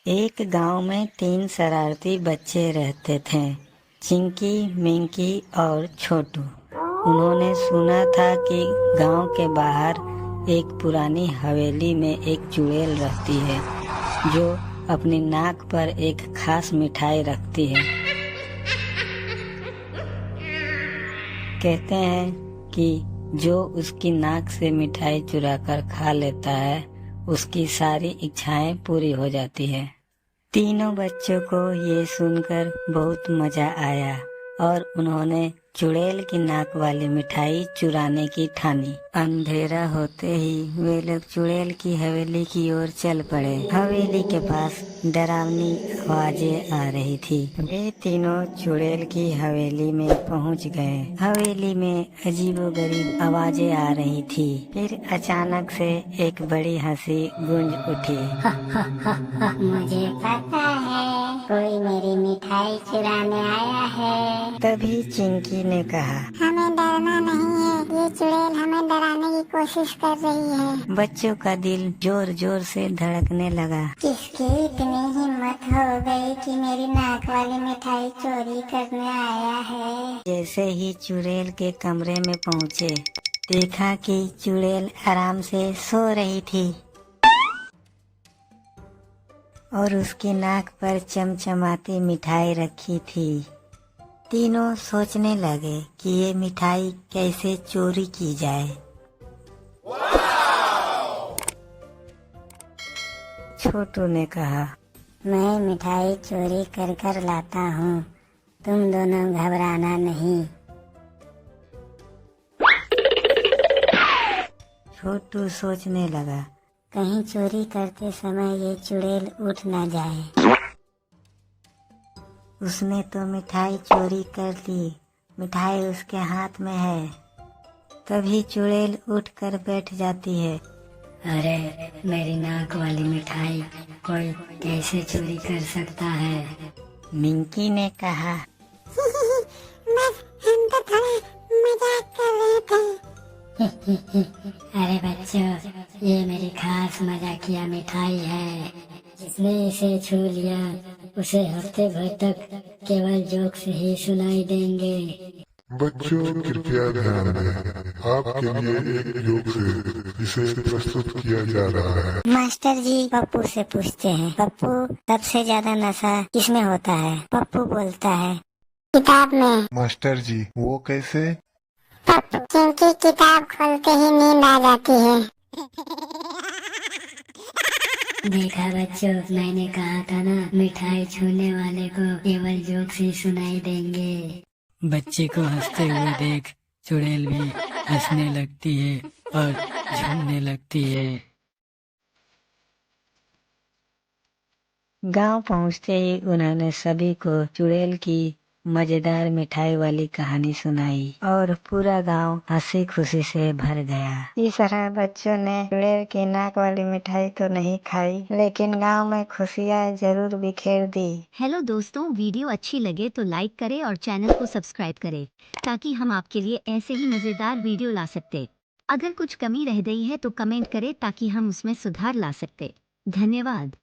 एक गांव में 3 शरारती बच्चे रहते थे, चिंकी, मिंकी और छोटू। उन्होंने सुना था कि गांव के बाहर एक पुरानी हवेली में एक चुड़ैल रहती है जो अपनी नाक पर एक खास मिठाई रखती है। कहते हैं कि जो उसकी नाक से मिठाई चुराकर खा लेता है उसकी सारी इच्छाएं पूरी हो जाती है। तीनों बच्चों को ये सुनकर बहुत मजा आया और उन्होंने चुड़ैल की नाक वाली मिठाई चुराने की ठानी। अंधेरा होते ही वे लोग चुड़ैल की हवेली की ओर चल पड़े। हवेली के पास डरावनी आवाजें आ रही थी। वे तीनों चुड़ैल की हवेली में पहुंच गए। हवेली में अजीबोगरीब आवाजें आ रही थी। फिर अचानक से एक बड़ी हंसी गूंज उठी। मुझे पता है कोई मेरी मिठाई चुराने आया है। तभी चिंकी ने कहा, हमें डरना नहीं है, ये चुड़ैल हमें डराने की कोशिश कर रही है। बच्चों का दिल जोर जोर से धड़कने लगा। किसकी इतनी हिम्मत हो गई कि मेरी नाक वाली मिठाई चोरी करने आया है। जैसे ही चुड़ैल के कमरे में पहुँचे, देखा कि चुड़ैल आराम से सो रही थी और उसकी नाक पर चमचमाती मिठाई रखी थी। तीनों सोचने लगे कि ये मिठाई कैसे चोरी की जाए। छोटू ने कहा, मैं मिठाई चोरी कर कर लाता हूँ, तुम दोनों घबराना नहीं। छोटू सोचने लगा, कहीं चोरी करते समय ये चुड़ैल उठ ना जाए। उसने तो मिठाई चोरी कर ली, मिठाई उसके हाथ में है। तभी चुड़ैल उठकर बैठ जाती है। अरे मेरी नाक वाली मिठाई कोई कैसे चोरी कर सकता है। मिंकी ने कहा, बस हम तो थोड़ा मजाक कर रहे थे। अरे बच्चों, ये मेरी खास मजाकिया मिठाई है। जिसने इसे छू लिया उसे हफ्ते भर तक केवल जोक्स ही सुनाई देंगे। बच्चों कृपया ध्यान दें, आपके लिए एक योग से इसे प्रस्तुत किया जा रहा है। मास्टर जी पप्पू से पूछते हैं, पप्पू सबसे ज्यादा नशा किसमें होता है? पप्पू बोलता है, किताब में। मास्टर जी वो कैसे? पप्पू, क्योंकि किताब खोलते ही नींद आ जाती है। देखा बच्चों, मैंने कहा था ना, मिठाई छूने वाले को केवल जोक्स ही सुनाई देंगे। बच्चे को हंसते हुए देख चुड़ैल भी हंसने लगती है और झूमने लगती है। गांव पहुंचते ही उन्होंने सभी को चुड़ैल की मजेदार मिठाई वाली कहानी सुनाई और पूरा गांव हंसी खुशी से भर गया। इस तरह बच्चों ने चुड़ैल की नाक वाली मिठाई तो नहीं खाई, लेकिन गांव में खुशियां जरूर बिखेर दी। हेलो दोस्तों, वीडियो अच्छी लगे तो लाइक करें और चैनल को सब्सक्राइब करें ताकि हम आपके लिए ऐसे ही मजेदार वीडियो ला सकते। अगर कुछ कमी रह गई है तो कमेंट करें ताकि हम उसमें सुधार ला सकते। धन्यवाद।